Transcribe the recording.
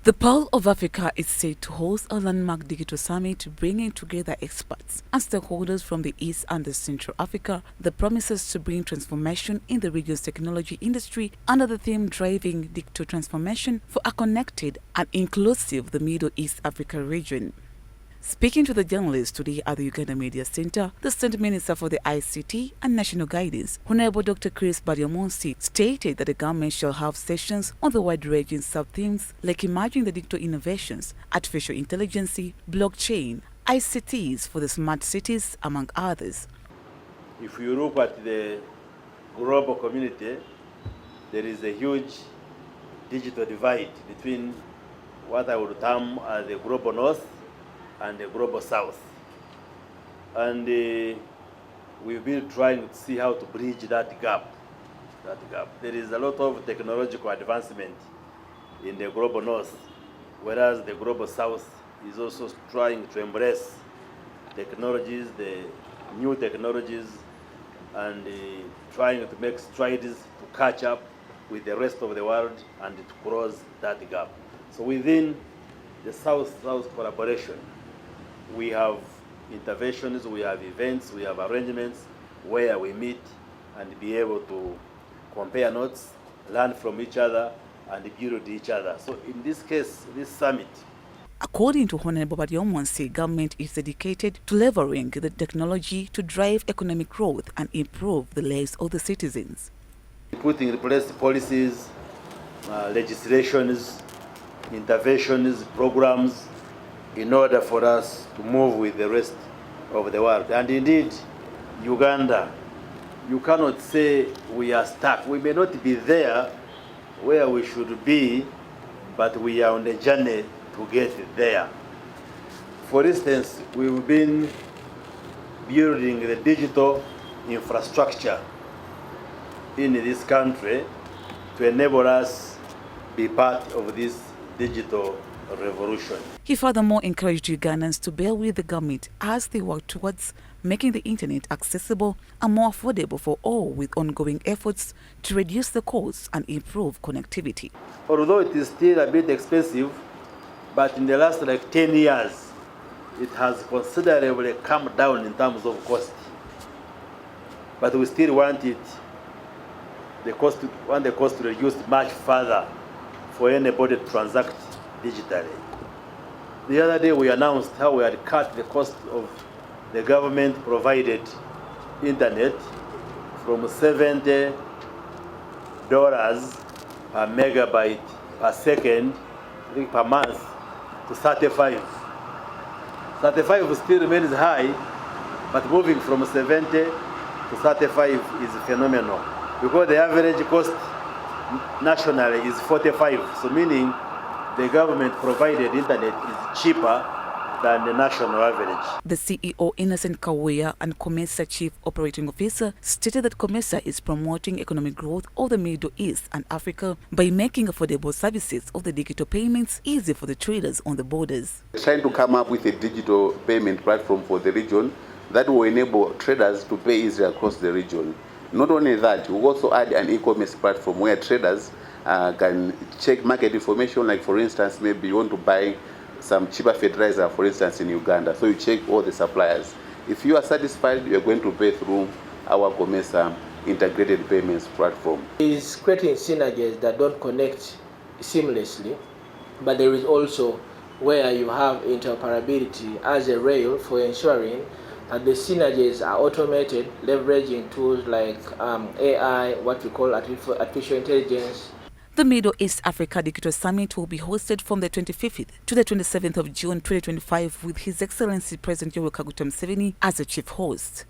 The Pearl of Africa is set to host a landmark digital summit bringing together experts and stakeholders from the East and the Central Africa that promises to bring transformation in the region's technology industry under the theme Driving Digital Transformation for a Connected and Inclusive the Middle East Africa region. Speaking to the journalists today at the Uganda Media Center, the State Minister for the ICT and National Guidance, Honorable Dr. Baryomunsi, stated that the government shall have sessions on the wide-ranging sub-themes like emerging the digital innovations, artificial intelligence, blockchain, ICTs for the smart cities, among others. If you look at the global community, there is a huge digital divide between what I would term as the global north and the global south. And we've been trying to see how to bridge that gap. There is a lot of technological advancement in the global north, whereas the global south is also trying to embrace technologies, the new technologies, and trying to make strides to catch up with the rest of the world and to close that gap. So within the South-South collaboration, we have interventions, we have events, we have arrangements where we meet and be able to compare notes, learn from each other, and build each other. So in this case, this summit, according to Honorable Baryomunsi, government is dedicated to leveraging the technology to drive economic growth and improve the lives of the citizens. Putting in place policies, legislations, interventions, programs, in order for us to move with the rest of the world. And indeed, Uganda, you cannot say we are stuck. We may not be there where we should be, but we are on the journey to get there. For instance, we've been building the digital infrastructure in this country to enable us to be part of this digital revolution. He furthermore encouraged Ugandans to bear with the government as they work towards making the internet accessible and more affordable for all, with ongoing efforts to reduce the costs and improve connectivity. Although it is still a bit expensive, but in the last 10 years, it has considerably come down in terms of cost. But we still want the cost to reduce much further for anybody to transact digitally. The other day we announced how we had cut the cost of the government provided internet from $70 per megabyte per second, I think per month, to 35. 35 still remains high, but moving from 70 to 35 is phenomenal, because the average cost nationally is 45, so meaning the government-provided internet is cheaper than the national average. The CEO, Innocent Kawuya, and COMESA Chief Operating Officer stated that COMESA is promoting economic growth of the Middle East and Africa by making affordable services of the digital payments easy for the traders on the borders. Trying to come up with a digital payment platform for the region that will enable traders to pay easily across the region. Not only that, we'll also add an e-commerce platform where traders can check market information, like for instance, maybe you want to buy some cheaper fertilizer, for instance, in Uganda. So you check all the suppliers. If you are satisfied, you are going to pay through our COMESA integrated payments platform. It's creating synergies that don't connect seamlessly, but there is also where you have interoperability as a rail for ensuring that the synergies are automated, leveraging tools like AI, what we call artificial intelligence. The Middle East Africa Digital Summit will be hosted from the 25th to the 27th of June 2025 with His Excellency President Yoweri Kaguta Museveni as the chief host.